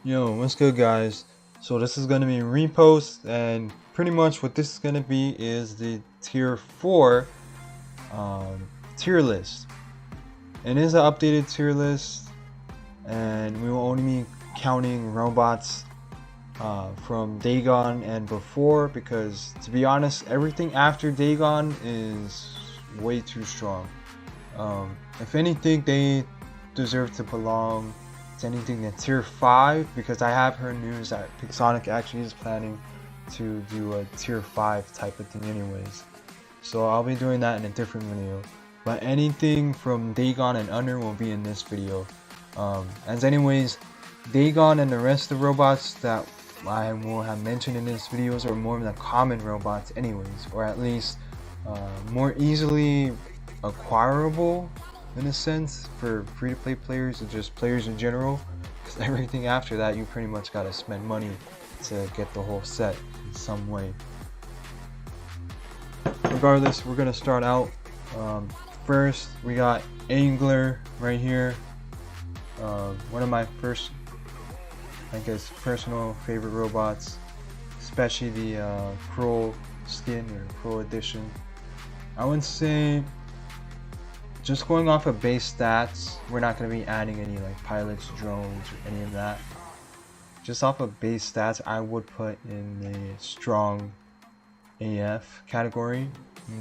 Yo, what's good, guys? So this is gonna be repost, and pretty much what this is gonna be is the tier 4 um, tier list. It is an updated tier list, and we will only be counting robots from Dagon and before, because to be honest, everything after Dagon is way too strong. If anything, they deserve to belong to anything in tier 5, because I have heard news that Pixonic actually is planning to do a tier 5 type of thing anyways. So I'll be doing that in a different video. But anything from Dagon and under will be in this video. As anyways, Dagon and the rest of the robots that I will have mentioned in this videos are more of the common robots anyways, or at least more easily acquirable in a sense for free-to-play players and just players in general, because everything after that you pretty much gotta spend money to get the whole set in some way. Regardless, we're gonna start out. First, we got Angler right here. One of my first, I guess, personal favorite robots, especially the Pro skin or Pro edition. I would say, just going off of base stats, we're not going to be adding any like pilots, drones, or any of that. Just off of base stats, I would put in the strong AF category.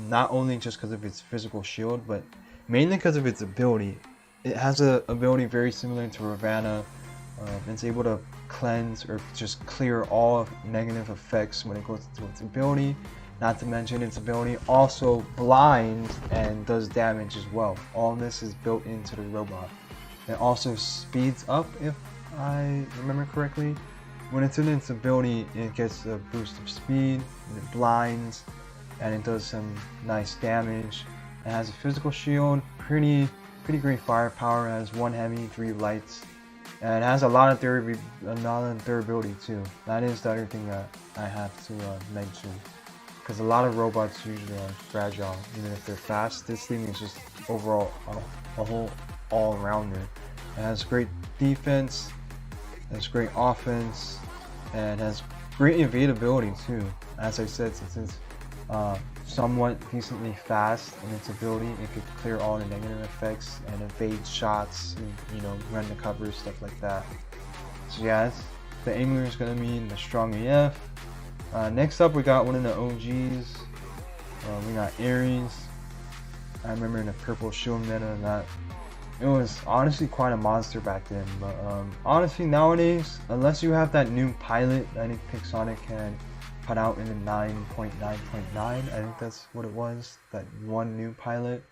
Not only just because of its physical shield, but mainly because of its ability. It has an ability very similar to Ravana. It's able to cleanse or just clear all negative effects when it goes into its ability. Not to mention its ability also blinds and does damage as well. All this is built into the robot. It also speeds up, if I remember correctly. When it's in its ability, it gets a boost of speed, it blinds, and it does some nice damage. It has a physical shield, pretty great firepower. It has 1 heavy, 3 lights, and it has a lot of durability too. That is the other thing that I have to mention, because a lot of robots usually are fragile, even if they're fast. This thing is just overall a whole all-rounder. It has great defense, it has great offense, and has great evadability too. As I said, since it's somewhat decently fast in its ability, it could clear all the negative effects and evade shots, and, run the cover, stuff like that. So yeah, the Angler is going to be in the strong AF. Next up, we got one of the OGs. We got Ares. I remember in the purple shield meta that it was honestly quite a monster back then. But honestly, nowadays, unless you have that new pilot, I think Pixonic can put out in the 9.9.9. I think that's what it was. That one new pilot.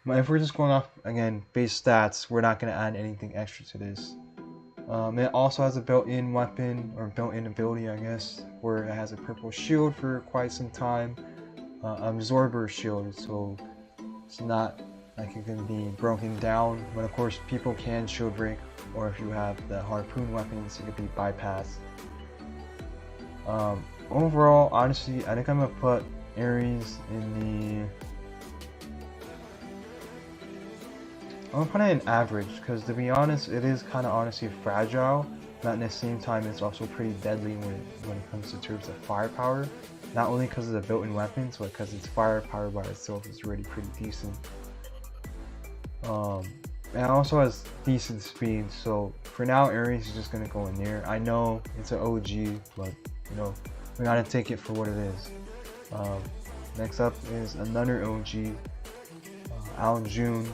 But if we're just going off again base stats, we're not going to add anything extra to this. It also has a built-in weapon, or built-in ability, I guess, where it has a purple shield for quite some time. Absorber shield, so it's not like it can be broken down, but of course people can shield break, or if you have the harpoon weapons, it could be bypassed. Overall, honestly, I think I'm gonna put Ares in the... I'm gonna put it in average, because to be honest, it is kind of honestly fragile, but at the same time it's also pretty deadly when it comes to terms of firepower. Not only because of the built-in weapons, but because its firepower by itself is really pretty decent. And it also has decent speed, so for now Ares is just gonna go in there. I know it's an OG, but we gotta take it for what it is. Next up is another OG, Al June.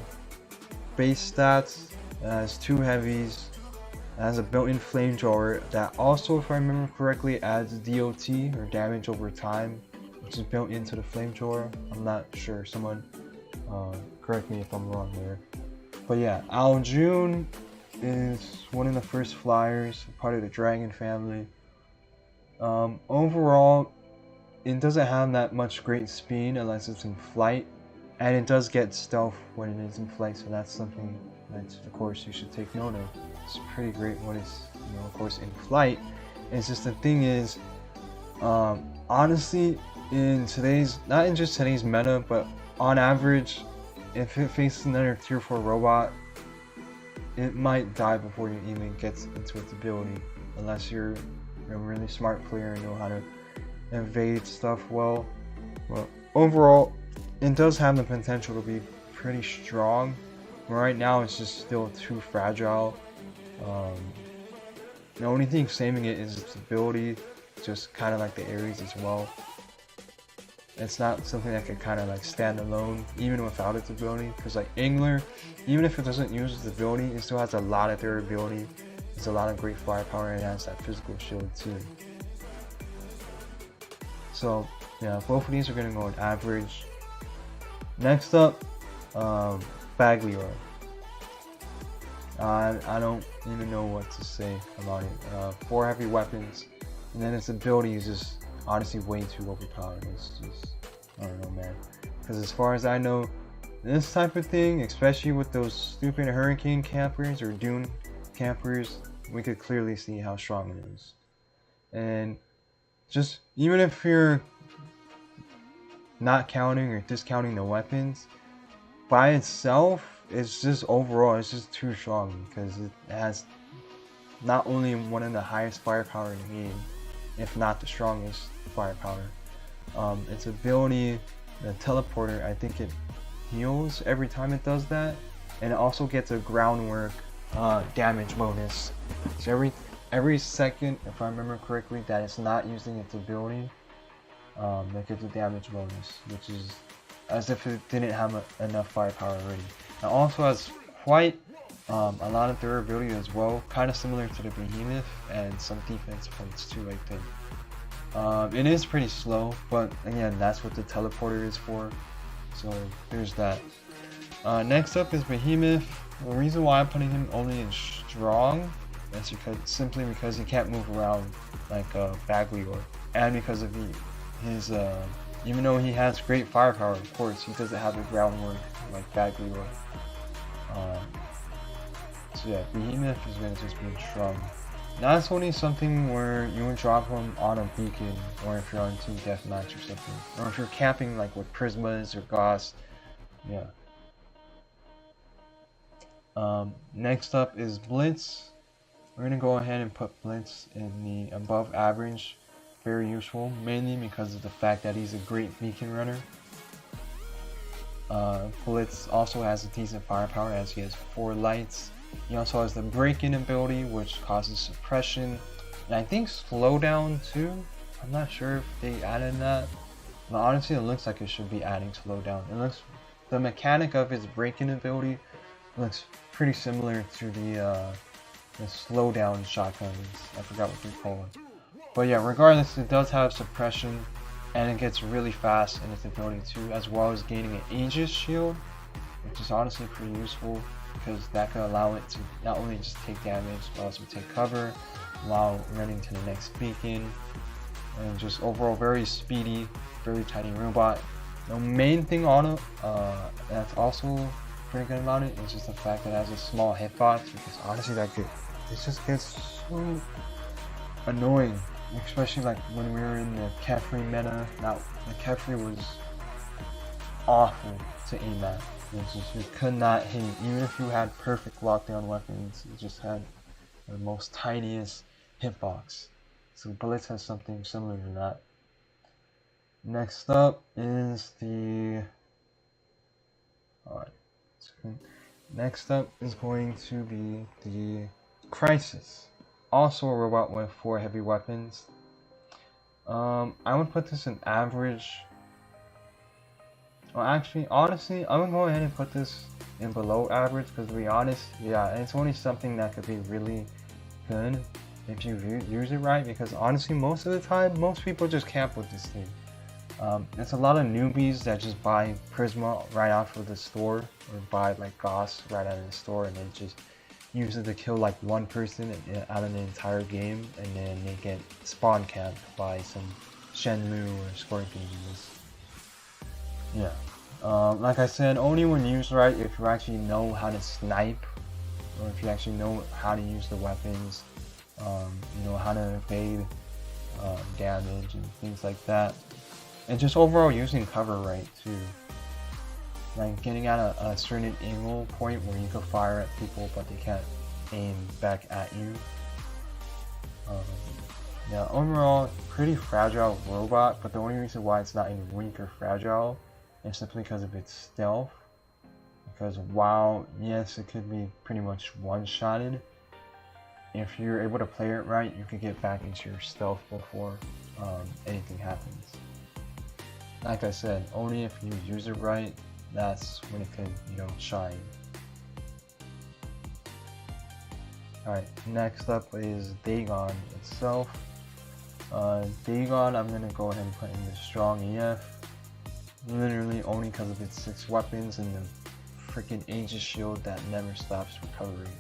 Base stats, it has 2 heavies, it has a built-in flamethrower that also, if I remember correctly, adds DOT, or damage over time, which is built into the flamethrower. I'm not sure, someone correct me if I'm wrong there. But yeah, Al June is one of the first flyers, part of the Dragon family. Overall, it doesn't have that much great speed unless it's in flight, and it does get stealth when it is in flight, so that's something that, of course, you should take note of. It's pretty great when it's, of course, in flight. It's just the thing is, honestly, in today's, not in just today's meta, but on average, if it faces another tier 4 robot, it might die before you even gets into its ability, unless you're a really smart player and know how to evade stuff well. Well, overall, it does have the potential to be pretty strong. Right now, it's just still too fragile. The only thing saving it is its ability, just kind of like the Ares as well. It's not something that could kind of like stand alone, even without its ability. Because like Angler, even if it doesn't use its ability, it still has a lot of durability. It's a lot of great firepower, and it has that physical shield too. So yeah, both of these are gonna go on average. Next up, Baglior. I don't even know what to say about it. 4 heavy weapons, and then its ability is just honestly way too overpowered. It's just, I don't know, man. Because as far as I know, this type of thing, especially with those stupid hurricane campers or dune campers, we could clearly see how strong it is. And just even if you're not counting or discounting the weapons, by itself, it's just overall, it's just too strong, because it has not only one of the highest firepower in the game, if not the strongest firepower. Its ability, the teleporter, I think it heals every time it does that, and it also gets a groundwork damage bonus. So every second, if I remember correctly, that it's not using its ability, that gets a damage bonus, which is as if it didn't have enough firepower already. It also has quite a lot of durability as well, kind of similar to the Behemoth, and some defense points too, I think. It is pretty slow, but again, that's what the teleporter is for, so there's that. Next up is Behemoth. The reason why I'm putting him only in strong is simply because he can't move around like Baglior, and because of his even though he has great firepower, of course, he doesn't have the groundwork like Baglior. So yeah, Behemoth is going to just be strong. That's only something where you would drop him on a beacon, or if you're on team deathmatch or something, or if you're camping like with Prismas or Gauss. Yeah. Next up is Blitz. We're gonna go ahead and put Blitz in the above average. Very useful, mainly because of the fact that he's a great beacon runner. Blitz also has a decent firepower, as he has 4 lights. He also has the break-in ability, which causes suppression, and I think slowdown too. I'm not sure if they added that, but honestly it looks like it should be adding slowdown. The mechanic of his break-in ability looks pretty similar to the slowdown shotguns. I forgot what they're called. But yeah, regardless, it does have suppression, and it gets really fast in its ability too, as well as gaining an Aegis shield, which is honestly pretty useful, because that could allow it to not only just take damage, but also take cover while running to the next beacon, and just overall very speedy, very tiny robot. The main thing on it that's also pretty good about it is just the fact that it has a small hitbox, because honestly it just gets so annoying, especially like when we were in the Kefri meta. Now the Kefri was awful to aim at. It's just, you could not hit, even if you had perfect lockdown weapons. It just had the most tiniest hitbox. So Blitz has something similar to that. Next up is the next up is going to be the Crisis. Also a robot with 4 heavy weapons. I would put this in average. Well, actually, honestly, I'm gonna go ahead and put this in below average, because to be honest, yeah, it's only something that could be really good if you use it right, because honestly, most of the time, most people just camp with this thing. It's a lot of newbies that just buy Prisma right out of the store, or buy like Gauss right out of the store, and they just use it to kill like one person out of the entire game, and then they get spawn camped by some Shenmue or Scorpions. Yeah. Like I said, only when used right, if you actually know how to snipe, or if you actually know how to use the weapons, you know how to evade damage and things like that, and just overall using cover right too. like getting at a certain angle point where you can fire at people but they can't aim back at you. Yeah, overall, pretty fragile robot, but the only reason why it's not in weak or fragile is simply because of its stealth. Because while, yes, it could be pretty much one-shotted, if you're able to play it right, you could get back into your stealth before anything happens. Like I said, only if you use it right, that's when it can, shine. Alright, next up is Dagon itself. Dagon, I'm going to go ahead and put in the strong EF. Literally only because of its 6 weapons and the freaking Aegis shield that never stops recovering.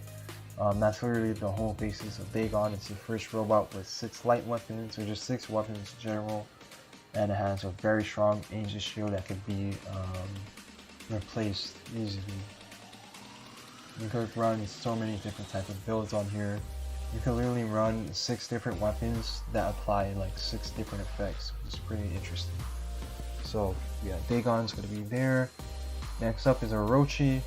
That's literally the whole basis of Dagon. It's the first robot with 6 light weapons, or just 6 weapons in general. And it has a very strong Aegis shield that could be replaced easily. You could run so many different types of builds on here. You can literally run 6 different weapons that apply like 6 different effects, which is pretty interesting. So yeah, Dagon's gonna be there. Next up is Orochi.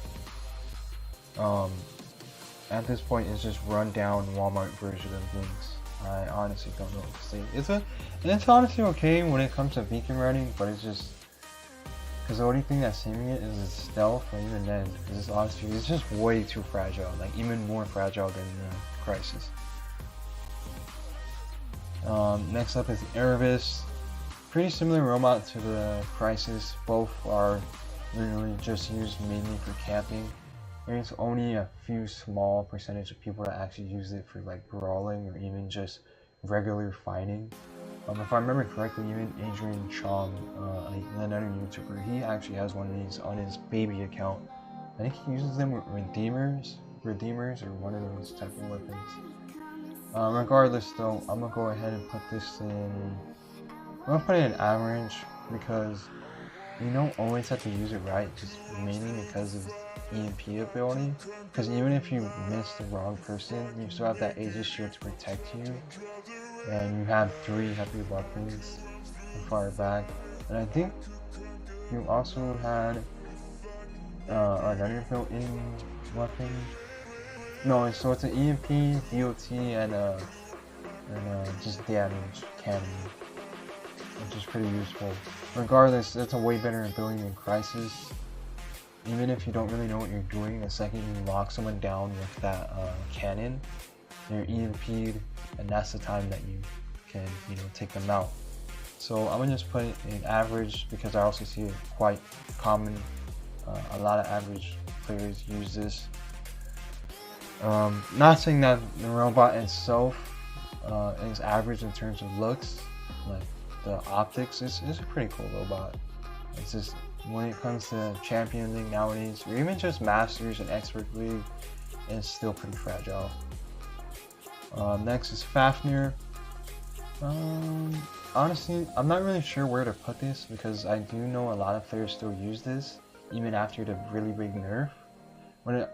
At this point, it's just run down Walmart version of Lynx. I honestly don't know what to say. It's honestly okay when it comes to beacon running, but it's just because the only thing that's saving it is its stealth, and even then, because it's just way too fragile, like even more fragile than Crisis. Next up is Erebus. Pretty similar robot to the Crisis. Both are literally just used mainly for camping. There's only a few small percentage of people that actually use it for like brawling or even just regular fighting. If I remember correctly, even Adrian Chong, another YouTuber, he actually has one of these on his baby account. I think he uses them with Redeemers or one of those type of weapons. Regardless though, I'm gonna go ahead and put this in, I'm gonna put it in average because you don't always have to use it right, just mainly because of EMP ability. Because even if you miss the wrong person, you still have that Aegis shield to protect you, and you have 3 heavy weapons to fire back. And I think you also had another built-in weapon. No, so it's an EMP, DOT, and just damage cannon, which is pretty useful. Regardless, it's a way better ability than Crisis. Even if you don't really know what you're doing, the second you lock someone down with that cannon, they're EMP'd, and that's the time that you can, take them out. So I'm gonna just put it in average because I also see it quite common. A lot of average players use this. Not saying that the robot itself is average in terms of looks, like the optics is a pretty cool robot. It's just when it comes to Champion League nowadays, or even just Masters and Expert League, it's still pretty fragile. Next is Fafnir. Honestly, I'm not really sure where to put this because I do know a lot of players still use this, even after the really big nerf.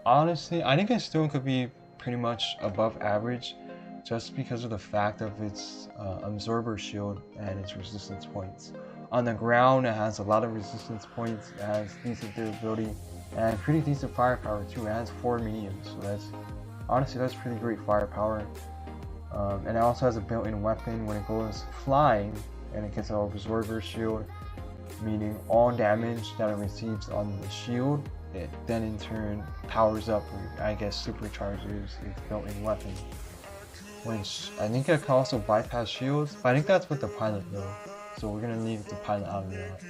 Honestly, I think it still could be pretty much above average, just because of the fact of its absorber shield and its resistance points. On the ground, it has a lot of resistance points, it has decent durability, and pretty decent firepower too. It has 4 mediums, so that's pretty great firepower. And it also has a built-in weapon when it goes flying, and it gets an absorber shield, meaning all damage that it receives on the shield, it then in turn powers up, or I guess supercharges its built-in weapon. Which I think it can also bypass shields, but I think that's with the pilot though, so we're gonna leave the pilot out of that.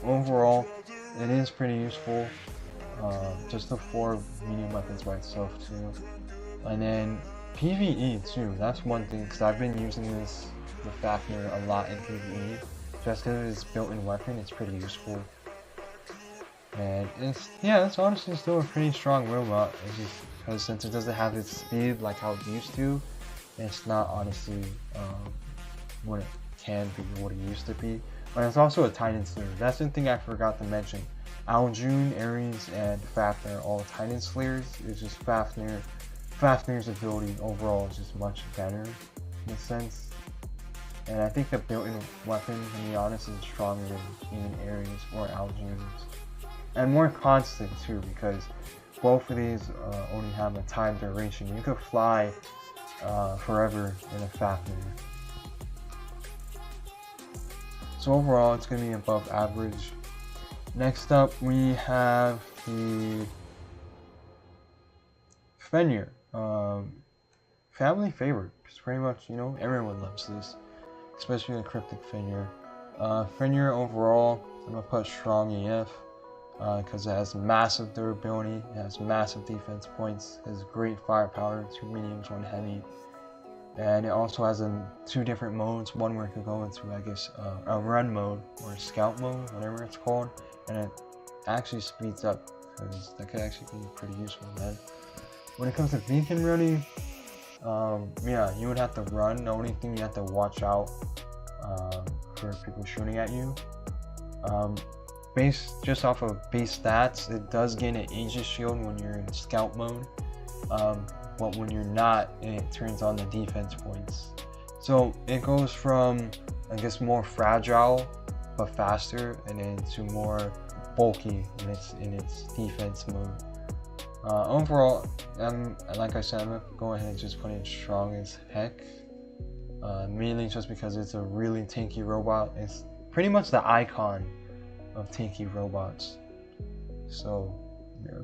Overall, it is pretty useful. Just the 4 medium weapons by itself too. And then PvE too, that's one thing, because I've been using this with Fafnir a lot in PvE. Just because of its built-in weapon, it's pretty useful. And it's honestly still a pretty strong robot. It's just because since it doesn't have its speed like how it used to, it's not honestly what it can be, what it used to be. But it's also a Titan Slayer. That's the thing I forgot to mention. Aljun, Ares, and Fafnir are all Titan Slayers. It's just Fafnir's ability overall is just much better in a sense. And I think the built-in weapon, to be honest, is stronger than even Ares or Aljun's. and more constant too, because both of these only have a time duration. You could fly forever in a Fafnir. So overall, it's going to be above average. Next up, we have the Fenrir. Family favorite. It's pretty much, you know, everyone loves this, especially the Cryptic Fenrir. Fenrir overall, I'm going to put strong AF because it has massive durability, it has massive defense points, it has great firepower, 2 mediums, 1 heavy. And it also has 2 different modes, one where it could go into, I guess, a run mode or scout mode, whatever it's called, and it actually speeds up, because that could actually be pretty useful, man. When it comes to beacon running, yeah, you would have to run. The only thing you have to watch out for people shooting at you. Based just off of base stats, it does gain an Aegis shield when you're in scout mode. But when you're not, it turns on the defense points. So it goes from, I guess, more fragile but faster, and then to more bulky in its defense mode. Overall, like I said, I'm gonna go ahead and just put it strong as heck. Mainly just because it's a really tanky robot. It's pretty much the icon of tanky robots. So, yeah.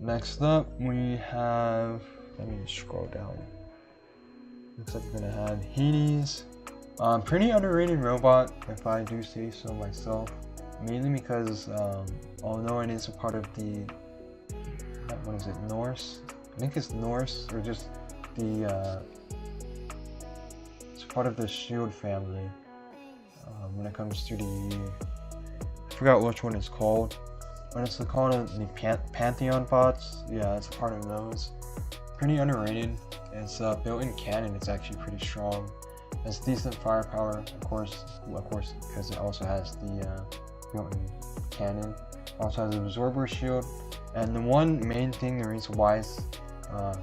Next up, we have, let me scroll down. Looks like we're gonna have Hades. Pretty underrated robot, if I do say so myself. Mainly because, although it is a part of the, what is it, Norse? I think it's Norse, or just the, it's part of the Shield family. When it comes to the, I forgot which one it's called. But it's called the Pantheon bots. Yeah, it's a part of those. Pretty underrated. It's built-in cannon. It's actually pretty strong. It's decent firepower, of course, because it also has the built-in cannon. Also has an absorber shield. And the one main thing, the reason why it's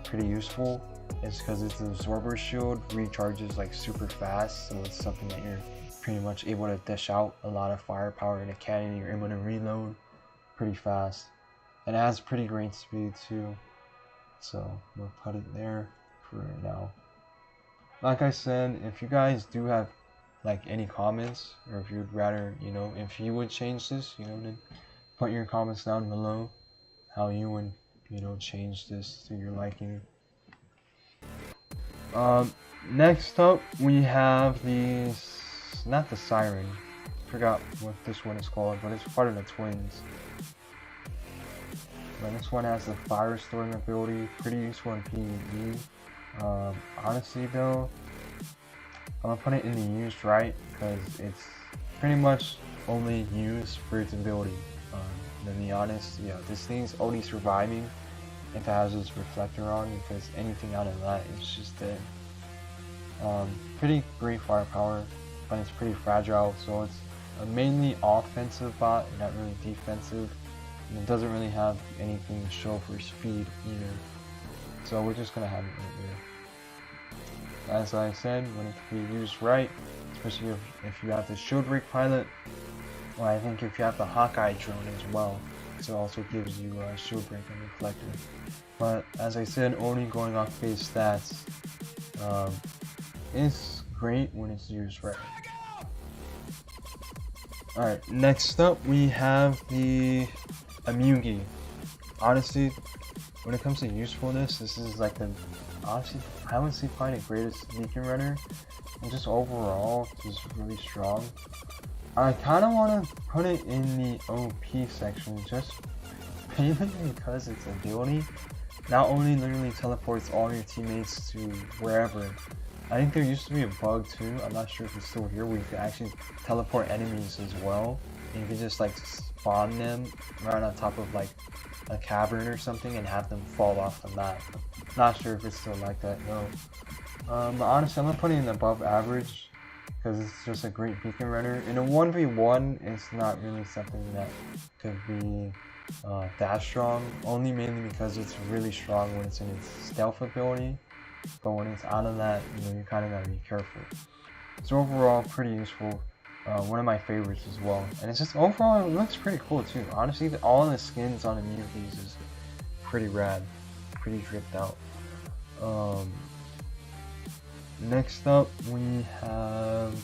pretty useful, is because its absorber shield recharges like super fast. So it's something that you're pretty much able to dish out a lot of firepower in a cannon. You're able to reload pretty fast, and it has pretty great speed too, so we'll put it there for right now. Like I said, if you guys do have like any comments, or if you'd rather, you know, if you would change this, you know, then put your comments down below how you would, you know, change this to your liking. Next up, we have these, not the Siren, forgot what this one is called, but it's part of the twins. But this one has the fire storing ability, pretty useful in PvE. Honestly though, I'm gonna put it in the used right, because it's pretty much only used for its ability. To be honest, yeah, this thing's only surviving if it has its reflector on, because anything out of that is just dead. Pretty great firepower, but it's pretty fragile, so it's a mainly offensive bot, not really defensive. And it doesn't really have anything to show for speed either. So we're just gonna have it right here. As I said, when it can be used right, especially if you have the shield break pilot, well, I think if you have the Hawkeye drone as well, it also gives you a shield break and reflector. But as I said, only going off base stats, it's great when it's used right. Alright, next up we have the Amugi. Honestly, when it comes to usefulness, this is like the, honestly, I would say probably the greatest beacon runner, and just overall, just really strong. I kind of want to put it in the OP section, just mainly because its ability not only literally teleports all your teammates to wherever. I think there used to be a bug too, I'm not sure if it's still here, where you could actually teleport enemies as well. And you could just like spawn them right on top of like a cavern or something and have them fall off the map. Not sure if it's still like that, no. But honestly, I'm gonna put it in above average, because it's just a great beacon runner. In a 1v1, it's not really something that could be that strong, only mainly because it's really strong when it's in its stealth ability, but when it's out of that, you know, you kind of gotta be careful. So overall, pretty useful. one of my favorites as well. And it's just overall, it looks pretty cool too. Honestly, all the skins on any of these is pretty rad, pretty dripped out. Next up we have,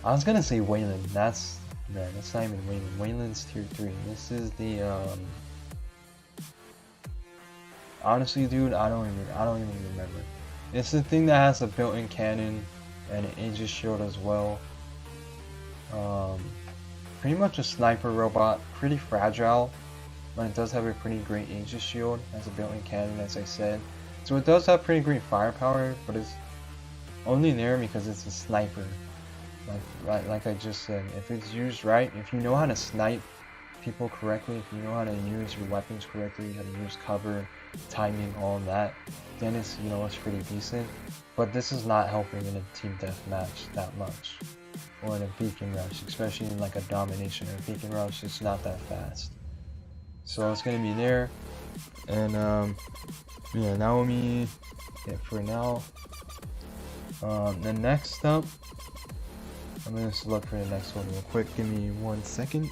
I was gonna say Wayland. That's not even Wayland. Wayland's tier 3. This is the honestly, dude, I don't even remember. It's the thing that has a built-in cannon and an Aegis shield as well. Pretty much a sniper robot, pretty fragile, but it does have a pretty great Aegis shield as a built-in cannon, as I said. So it does have pretty great firepower, but it's only there because it's a sniper. Like I just said, if it's used right, if you know how to snipe people correctly, if you know how to use your weapons correctly, how to use cover, timing, all of that, then it's, you know, it's pretty decent. But this is not helping in a team deathmatch that much, or in a beacon rush, especially in like a domination or a beacon rush. It's not that fast, so it's gonna be there. And yeah, Naomi, for now. Then next up, I'm gonna just look for the next one real quick. Give me 1 second.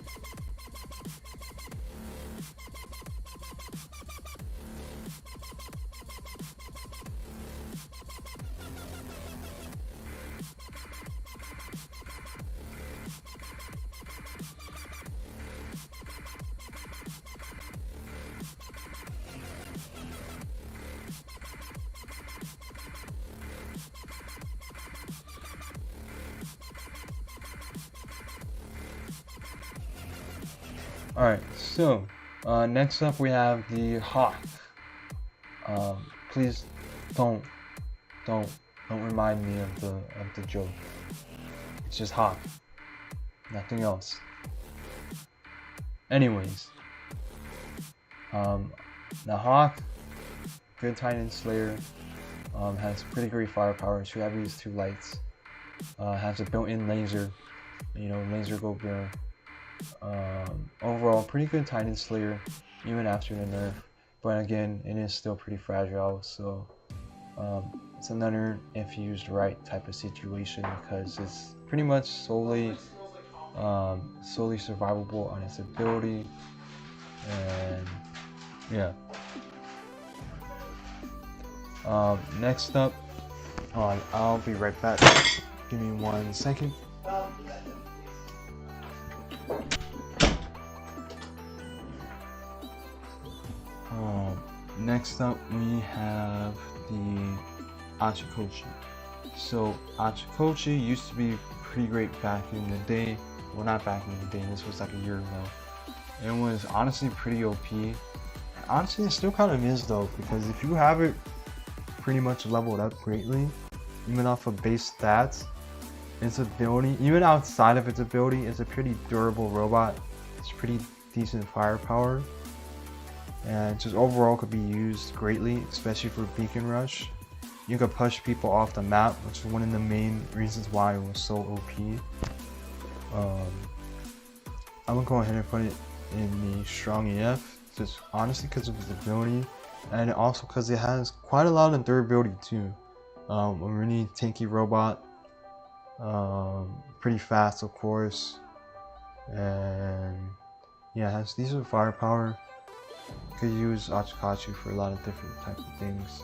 Alright, so next up we have the Hawk. Please don't remind me of the joke. It's just Hawk, nothing else. Anyways, the Hawk, good Titan Slayer, has pretty great firepower. 2 heavies, 2 lights. Has a built-in laser, you know, laser go burn. Overall, pretty good Titan Slayer, even after the nerf. But again, it is still pretty fragile, so it's another if used right type of situation, because it's pretty much solely survivable on its ability. And yeah. Next up, I'll be right back. Give me 1 second. Next up we have the Achikochi. So Achikochi used to be pretty great back in the day. Well, not back in the day, this was like a year ago. It was honestly pretty OP. Honestly, it still kind of is though, because if you have it pretty much leveled up greatly, even off of base stats, its ability, even outside of its ability, it's a pretty durable robot. It's pretty decent firepower, and just overall could be used greatly, especially for beacon rush. You could push people off the map, which is one of the main reasons why it was so OP. I'm gonna go ahead and put it in the strong EF, just honestly because of its ability, and also because it has quite a lot of durability too. A really tanky robot, pretty fast of course, and yeah, it has decent firepower. You could use Achikochi for a lot of different types of things.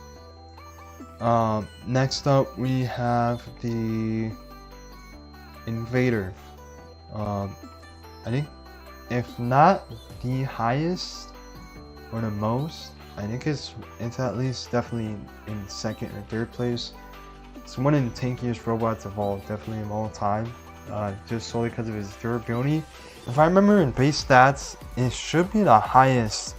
Next up we have the Invader. I think if not the highest or the most, I think it's at least definitely in 2nd or 3rd place. It's one of the tankiest robots of definitely of all time, just solely because of its durability. If I remember in base stats, it should be the highest,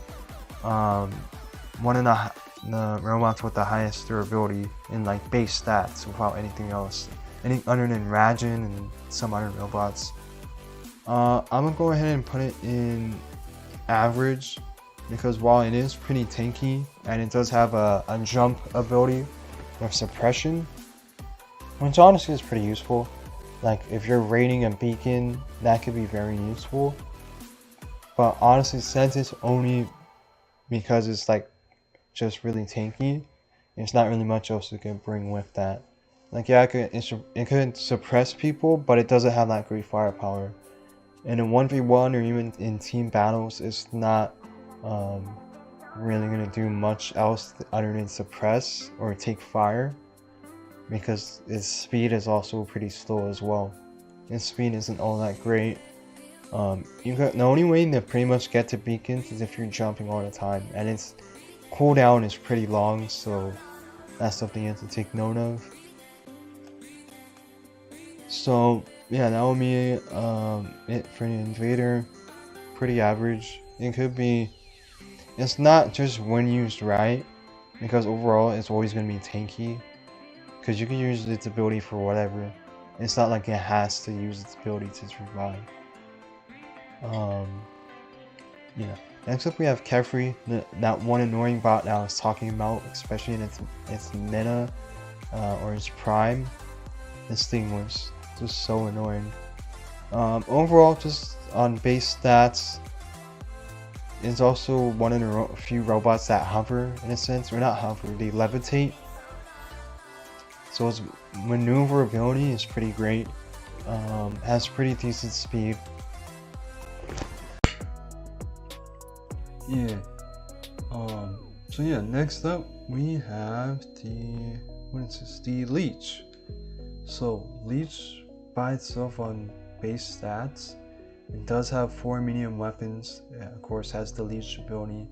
one of the robots with the highest durability in like base stats without anything else. Anything other than Rajin and some other robots. I'm gonna go ahead and put it in average, because while it is pretty tanky and it does have a jump ability with suppression, which honestly is pretty useful. Like if you're raiding a beacon, that could be very useful. But honestly, since it's only because it's like just really tanky, there's not really much else you can bring with that. Like, yeah, it could suppress people, but it doesn't have that great firepower. And in 1v1 or even in team battles, it's not really gonna do much else other than suppress or take fire, because its speed is also pretty slow as well. Its speed isn't all that great. The only way to pretty much get to beacons is if you're jumping all the time, and its cooldown is pretty long, so that's something you have to take note of. So yeah, that will be it for the invader. Pretty average. It's not just when used right, because overall it's always going to be tanky, because you can use its ability for whatever. It's not like it has to use its ability to survive. Yeah. Next up we have Kefri, that one annoying bot that I was talking about, especially in its meta or its prime. This thing was just so annoying. Overall, just on base stats, it's also one of the few robots that hover, in a sense, or not hover, they levitate. So its maneuverability is pretty great. Has pretty decent speed. Yeah. So yeah, next up we have the Leech. So Leech by itself on base stats, it does have 4 medium weapons. Yeah, of course has the Leech ability.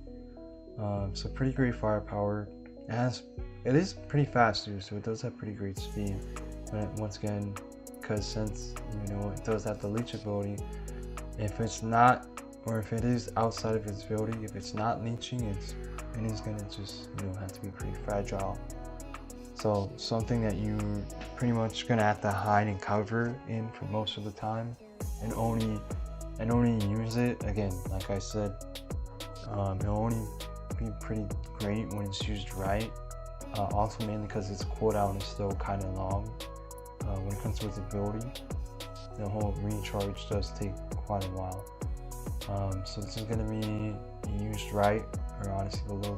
So pretty great firepower. It is pretty fast too, so it does have pretty great speed. But once again, because since it does have the Leech ability, if it's not, or if it is outside of its ability, if it's not leeching, it is gonna just have to be pretty fragile. So something that you're pretty much gonna have to hide and cover in for most of the time, and only use it again. Like I said, it'll only be pretty great when it's used right. Also mainly because its cooldown is still kind of long. When it comes to its ability, the whole recharge does take quite a while. So this is going to be used right, or honestly below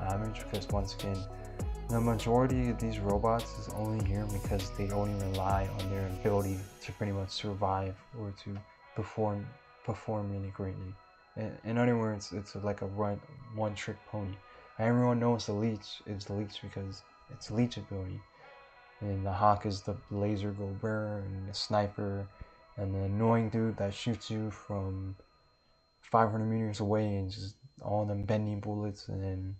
average, because once again, the majority of these robots is only here because they only rely on their ability to pretty much survive or to perform really greatly. In other words, it's like a one-trick pony. Everyone knows the Leech is the Leech because it's Leech ability, and the Hawk is the laser go bearer, and the Sniper, and the annoying dude that shoots you from 500 meters away and just all them bending bullets, and then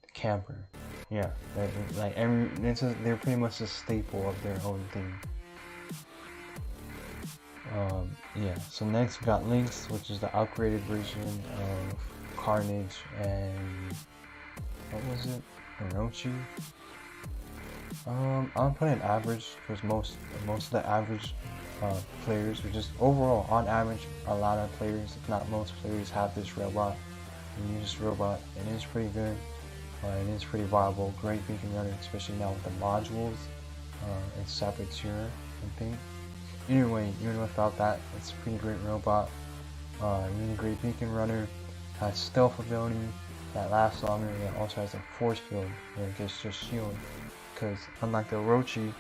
the Camper. Yeah, they're pretty much a staple of their own thing. Yeah, so next we got Lynx, which is the upgraded version of Carnage and what was it? Orochi. I'm putting average because most of the average players, or just overall on average, a lot of players, if not most players, have this robot and use this robot, and it's pretty good. It is pretty viable, great beacon runner, especially now with the modules and Saboteur and things. Either way, even without that, it's a pretty great robot. Really great beacon runner, has stealth ability that lasts longer, and it also has a force field where it gets just shield. Because unlike the Orochi,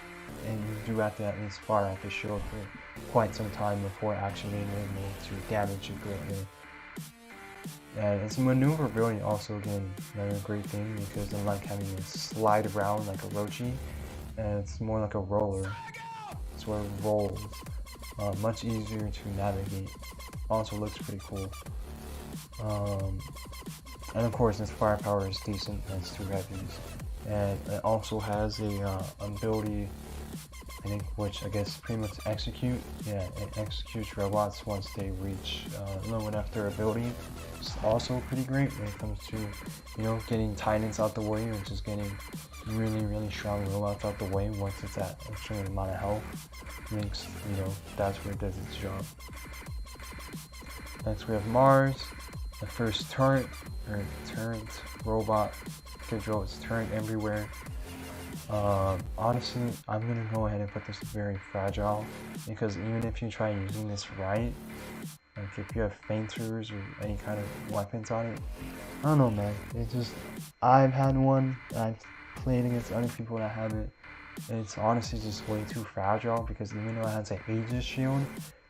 and you do have to at least fire at the shield for quite some time before actually being able to damage it greatly. And its maneuverability also, again, another great thing, because unlike having it slide around like a Orochi, it's more like a roller. It's where it rolls. Much easier to navigate. Also looks pretty cool. And of course, its firepower is decent, and it's 2 heavies. And it also has a ability, I think, which I guess pretty much execute. Yeah, it executes robots once they reach low enough their ability. It's also pretty great when it comes to, getting Titans out the way, or just getting really strong robots out the way once it's at a certain amount of health. Makes, that's where it does its job. Next we have Mars, the first turret robot. Control its turret everywhere. Honestly, I'm gonna go ahead and put this very fragile, because even if you try using this right, like if you have feinters or any kind of weapons on it, I don't know, man. I've had one, and I've played against other people that have it, it's honestly just way too fragile, because even though it has an Aegis shield,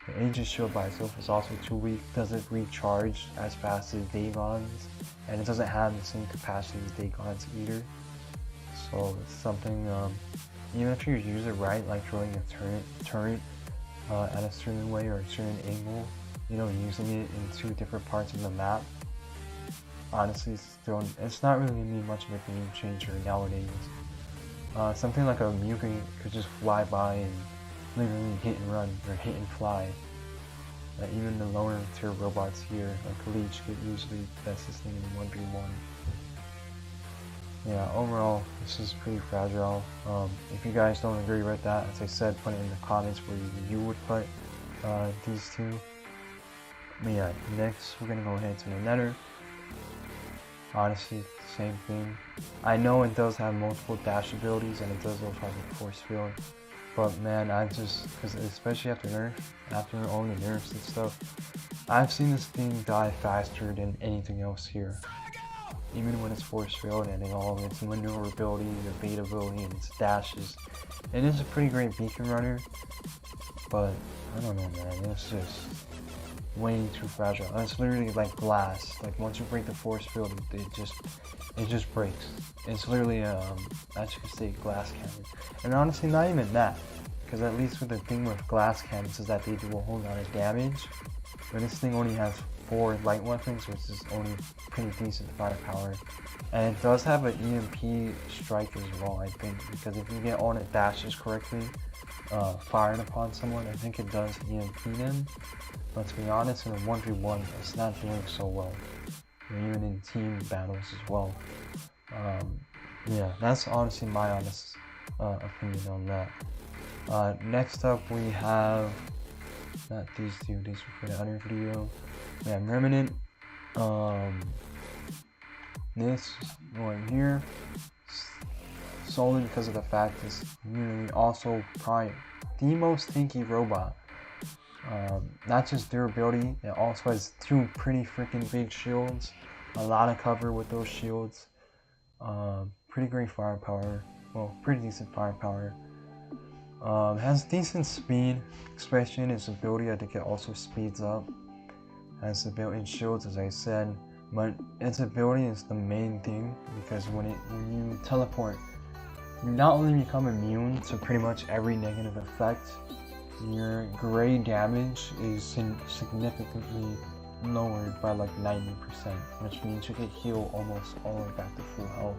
the Aegis shield by itself is also too weak, doesn't recharge as fast as Dagon's, and it doesn't have the same capacity as Dagon's either. So it's something, even if you use it right, like throwing a turret at a certain way or a certain angle, you know, using it in 2 different parts of the map, honestly, it's not really gonna be much of a game changer nowadays. Something like a Mugen could just fly by and literally hit and run, or hit and fly. Even the lower tier robots here, like Leech, could usually best this thing in 1v1. Yeah, overall, this is pretty fragile. If you guys don't agree with that, as I said, put it in the comments where you would put these two. But yeah, next we're gonna go ahead to the Nether. Honestly, same thing. I know it does have multiple dash abilities, and it does also have a force field. But man, because especially after all the nerfs and stuff, I've seen this thing die faster than anything else here. Even when it's force field and in all of its maneuverability, evade ability, and its dashes. It is a pretty great beacon runner, but I don't know, man, it's just way too fragile. It's literally like glass. Like once you break the force field, it just breaks. It's literally as you could say, glass cannon. And honestly, not even that, because at least with the thing with glass cannons is that they do a whole lot of damage. But this thing only has 4 light weapons, which is only pretty decent firepower. And it does have an EMP strike as well, I think, because if you get all the dashes correctly, firing upon someone, I think it does EMP them. But to be honest, in a 1v1, it's not doing so well. Or even in team battles as well. Yeah, that's honestly my honest opinion on that. Next up we have, not these two, these were for the other video. We have Remnant. This one here, solely because of the fact it's really also probably the most tanky robot. Not just durability, it also has 2 pretty freaking big shields, a lot of cover with those shields, pretty great firepower, well, pretty decent firepower. Has decent speed, especially in its ability. I think it also speeds up. Has the built-in shields, as I said, but its ability is the main thing, because when you teleport, you not only become immune to pretty much every negative effect, your gray damage is significantly lowered by like 90%, which means you can heal almost all the way back to full health.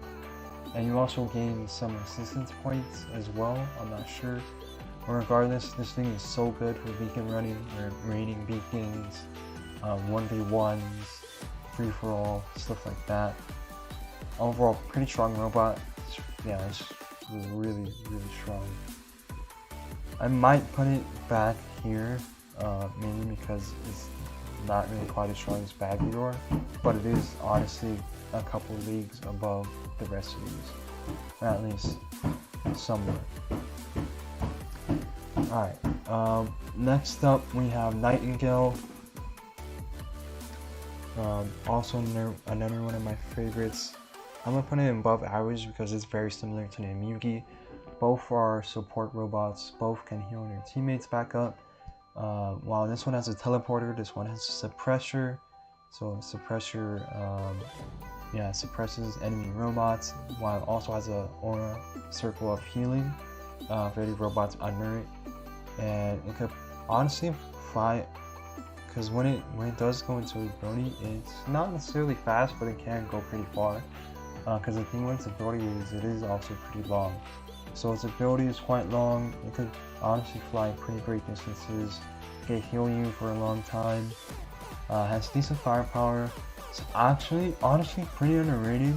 And you also gain some resistance points as well, I'm not sure. But regardless, this thing is so good for beacon running, or raining beacons, 1v1s, free-for-all, stuff like that. Overall, pretty strong robot. Yeah, it's really, really strong. I might put it back here, mainly because it's not really quite as strong as Baggior, but it is honestly a couple leagues above the rest of these, at least somewhat. Alright, next up we have Nightingale. Also another one of my favorites. I'm gonna put it above average because it's very similar to the Mugi. Both are support robots, both can heal their teammates back up. While this one has a teleporter, this one has a suppressor. So suppressor, suppresses enemy robots, while it also has a aura circle of healing for the robots under it. And it could honestly fly, because when it does go into ability, it's not necessarily fast, but it can go pretty far. Because the thing with its ability is it is also pretty long. So its ability is quite long. It could honestly fly pretty great distances. It can heal you for a long time. Has decent firepower. It's actually honestly pretty underrated.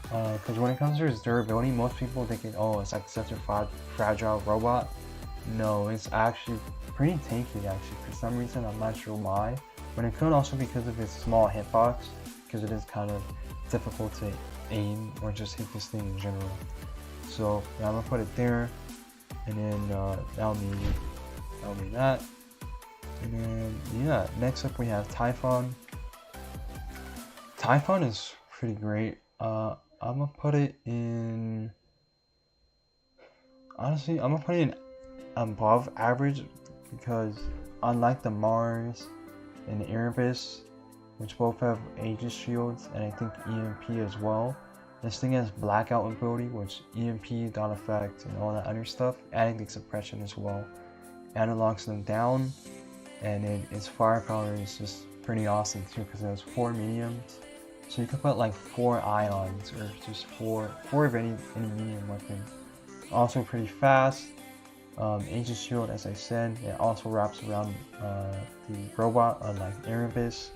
Because when it comes to its durability, most people think it's like such a fragile robot. No, it's actually pretty tanky actually. For some reason, I'm not sure why. But it could also be because of its small hitbox, because it is kind of difficult to aim or just hit this thing in general. So yeah, I'm gonna put it there, and then that'll be that. And then yeah, next up we have Typhon. Typhon is pretty great. I'm gonna put it in. Honestly, I'm gonna put it in above average because unlike the Mars and the Erebus, which both have Aegis shields and I think EMP as well, this thing has blackout ability, which EMP, dot effect, and all that other stuff, adding suppression as well. And it locks them down, and then its firepower is just pretty awesome too because it has 4 mediums. So you can put like 4 ions or just four of any medium weapon. Also pretty fast. Aegis shield, as I said, it also wraps around the robot unlike Erebus.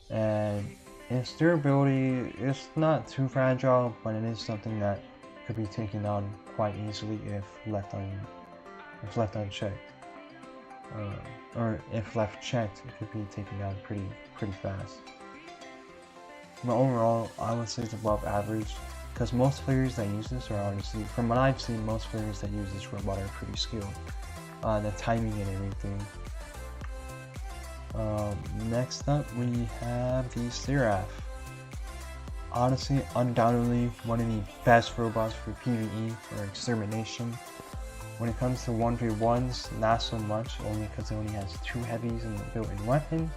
And its durability is not too fragile, but it is something that could be taken down quite easily if left unchecked. Or if left checked, it could be taken down pretty fast. But overall, I would say it's above average, because most players that use this are honestly, from what I've seen, most players that use this robot are pretty skilled. The timing and everything. Next up, we have the Seraph. Honestly, undoubtedly one of the best robots for PvE or extermination. When it comes to 1v1s, not so much, only because it only has 2 heavies and a built-in weapon.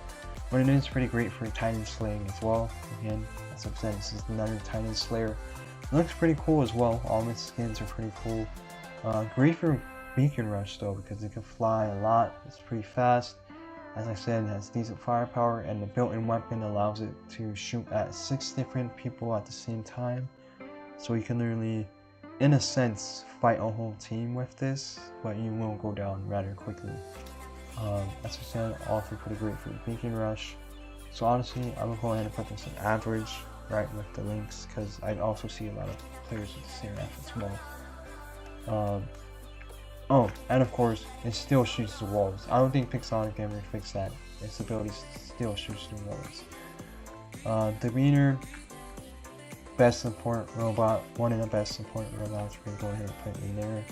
But it is pretty great for Titan slaying as well. Again, as I've said, this is another Titan slayer. It looks pretty cool as well. All of its skins are pretty cool. Great for beacon rush though, because it can fly a lot. It's pretty fast. As I said, it has decent firepower, and the built-in weapon allows it to shoot at 6 different people at the same time. So you can literally, in a sense, fight a whole team with this, but you will go down rather quickly. As I said, also pretty great for the beacon rush. So honestly, I'm gonna go ahead and put this in average, right with the links, because I also see a lot of players with the Seraph as well. Oh, and of course, it still shoots the walls. I don't think Pixonic ever fixed that. Its ability still shoots the walls. Demeanor, best support robot, one of the best support robots. We're gonna go ahead and put it in there.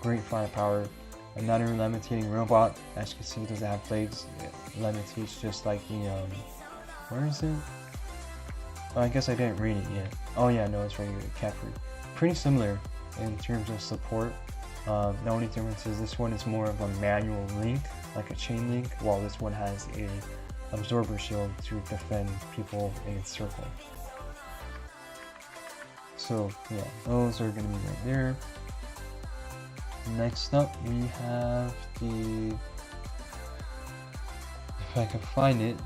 Great firepower. Another levitating robot. As you can see, it doesn't have blades. It levitates just like the where is it? Oh, I guess I didn't read it yet. Oh yeah, no, it's right here, Kefri. Pretty similar in terms of support. The only difference is this one is more of a manual link, like a chain link, while this one has a absorber shield to defend people in its circle. So yeah, those are gonna be right there. Next up, we have the, if I can find it,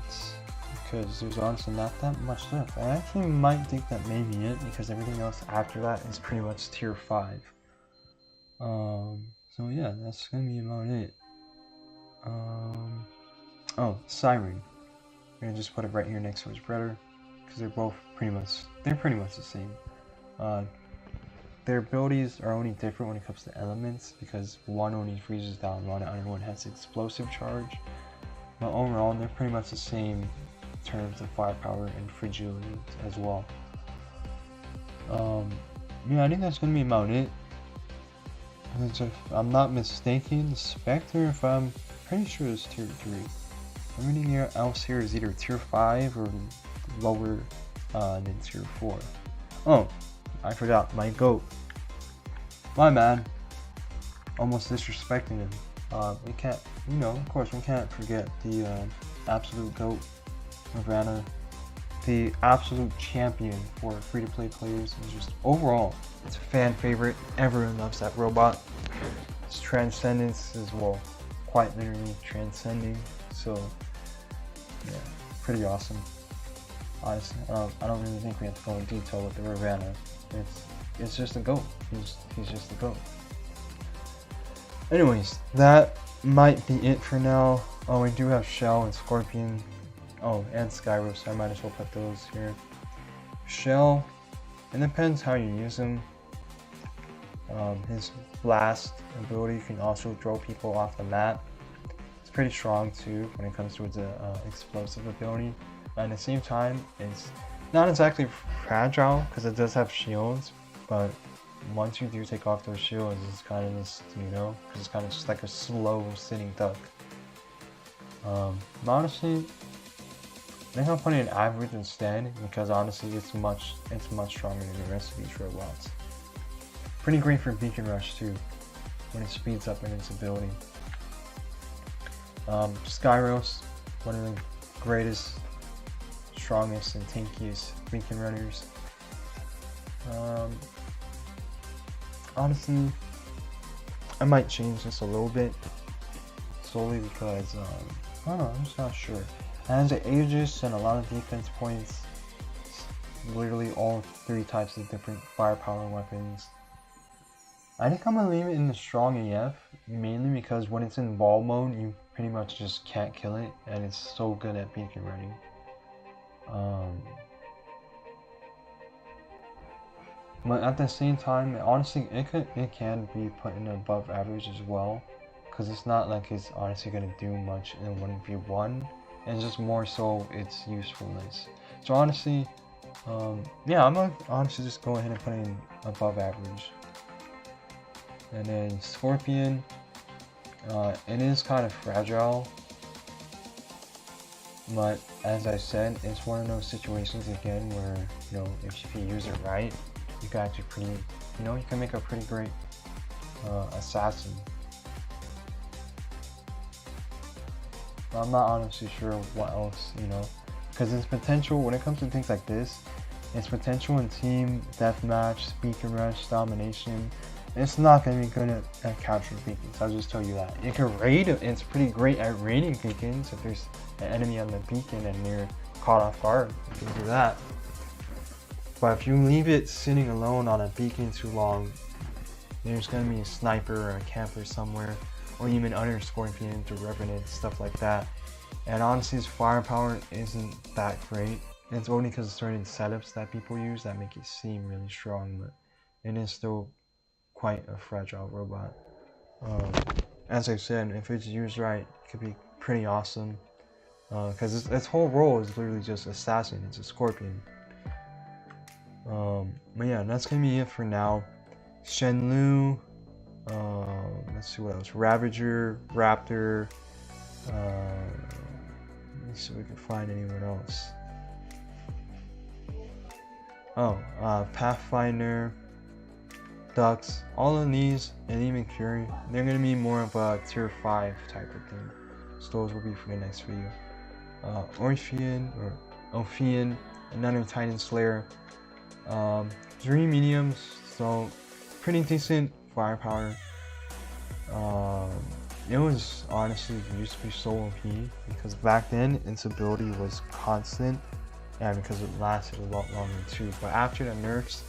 because there's honestly not that much left. I actually might think that may be it, because everything else after that is pretty much tier 5. So yeah, that's gonna be about it. Oh, Siren. I'm gonna just put it right here next to his brother, because they're pretty much the same. Their abilities are only different when it comes to elements, because one only freezes down one, the other one has explosive charge. But overall, they're pretty much the same in terms of firepower and fragility as well. Yeah, I think that's gonna be about it. If I'm not mistaken, Spectre, if I'm pretty sure it's tier 3. Everything else here is either tier 5 or lower than tier 4. Oh, I forgot, my goat. My man. Almost disrespecting him. We can't, of course, we can't forget the absolute goat, Ravana. The absolute champion for free-to-play players. And just overall, it's a fan favorite. Everyone loves that robot. Its transcendence is, well, quite literally transcending. So, yeah, pretty awesome. Honestly, I don't really think we have to go in detail with the Ravana. It's just a goat. He's just a goat. Anyways, that might be it for now. Oh, we do have Shell and Scorpion. Oh, and Skyro, so I might as well put those here. Shell, it depends how you use him. His blast ability can also throw people off the map. It's pretty strong too when it comes to its explosive ability. But at the same time, it's not exactly fragile because it does have shields, but once you do take off those shields, it's kind of just, because it's kind of just like a slow sitting duck. Honestly, I think I'll put it in average instead, because honestly it's much stronger than the rest of these robots. Pretty great for Beacon Rush too, when it speeds up in its ability. Skyros, one of the greatest, strongest, and tankiest Beacon runners. Honestly, I might change this a little bit, solely because, I don't know, I'm just not sure. It has the Aegis and a lot of defense points, literally all 3 types of different firepower weapons. I think I'm gonna leave it in the strong AF, mainly because when it's in ball mode, you pretty much just can't kill it, and it's so good at beacon running. But at the same time, honestly, it can be put in above average as well, because it's not like it's honestly gonna do much in 1v1, and just more so its usefulness. So honestly, yeah, I'm gonna honestly just go ahead and put it in above average. And then Scorpion, it is kind of fragile, but as I said, it's one of those situations again where, you know, if you use it right, you can actually you can make a pretty great assassin. But I'm not honestly sure what else, you know, because its potential, when it comes to things like this, its potential in team, deathmatch, beacon rush, domination, it's not going to be good at capturing beacons, I'll just tell you that. It can raid, it's pretty great at raiding beacons. If there's an enemy on the beacon and you're caught off guard, you can do that. But if you leave it sitting alone on a beacon too long, there's going to be a sniper or a camper somewhere, or even other scorpions or revenants, stuff like that. And honestly, its firepower isn't that great. It's only because of certain setups that people use that make it seem really strong, but it is still quite a fragile robot. As I said, if it's used right, it could be pretty awesome. Because its whole role is literally just assassin. It's a scorpion. But yeah, that's gonna be it for now. Shenlu. Let's see what else. Ravager, Raptor. Let's see if we can find anyone else. Pathfinder, Ducks, all of these, and even Fury, they're going to be more of a tier 5 type of thing. So those will be for the next video. Ophian, another Titan Slayer. 3 mediums, so pretty decent firepower. It was honestly used to be so OP because back then its ability was constant, and because it lasted a lot longer too. But after the nerfs,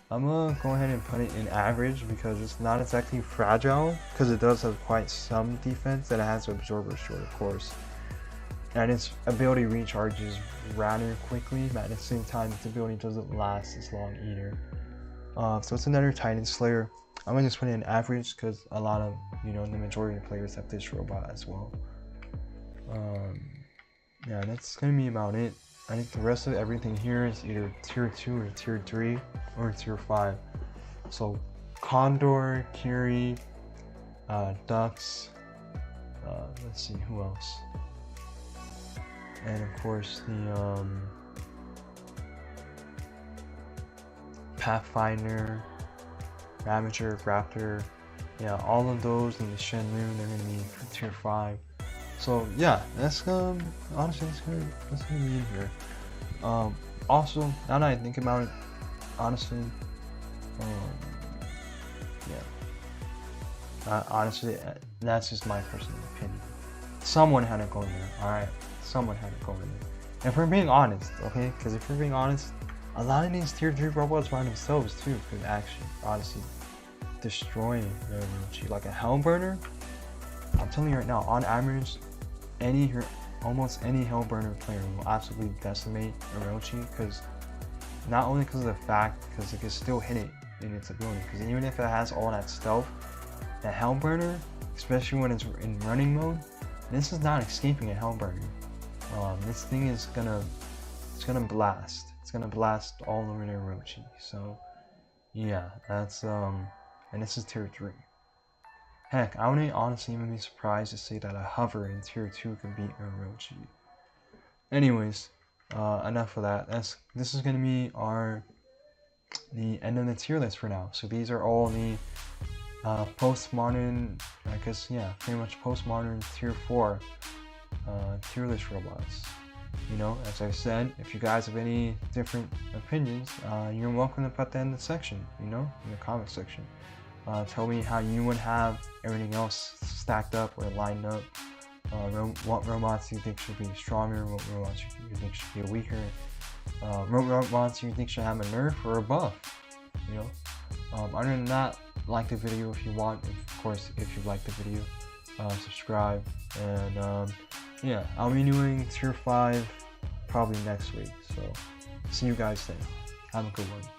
I'm gonna go ahead and put it in average because it's not exactly fragile, because it does have quite some defense, and it has Absorber Shield, of course. And its ability recharges rather quickly, but at the same time, its ability doesn't last as long either. So it's another Titan Slayer. I'm gonna just put it in average because a lot of, the majority of players have this robot as well. Yeah, that's gonna be about it. I think the rest of everything here is either tier 2 or tier 3 or tier 5. So Condor, Kiri, Ducks, let's see who else. And of course the Pathfinder, Ravager, Raptor, yeah, all of those and the Shenmue, they're gonna be for tier 5. So yeah, that's honestly that's gonna be in here. Also, now that I think about it, honestly, yeah, honestly, that's just my personal opinion. Someone had to go in there, all right? Someone had to go in there. If we're being honest, okay? Because if we're being honest, a lot of these tier 3 robots by themselves too could actually honestly destroy Orochi. Like a Hellburner, I'm telling you right now, on average, almost any Hellburner player will absolutely decimate Orochi, because not only because of the fact, because it can still hit it in its ability, because even if it has all that stealth, that Hellburner, especially when it's in running mode, this is not escaping a Hellburner. This thing is gonna blast. It's gonna blast all over the Orochi. So yeah, that's and this is tier 3. Heck, I wouldn't honestly even be surprised to say that a hover in tier 2 could beat Orochi. Anyways, enough of that. This is gonna be our the end of the tier list for now. So these are all the postmodern, I guess, yeah, pretty much postmodern tier 4 tier list robots. You know, as I said, if you guys have any different opinions, you're welcome to put that in the section, you know, in the comment section. Tell me how you would have everything else stacked up or lined up. What robots you think should be stronger, what robots you think should be weaker, what robots you think should have a nerf or a buff, you know. Other than that, like the video if you want, of course, if you like the video, subscribe, and yeah, I'll be doing tier 5 probably next week, so see you guys then. Have a good one.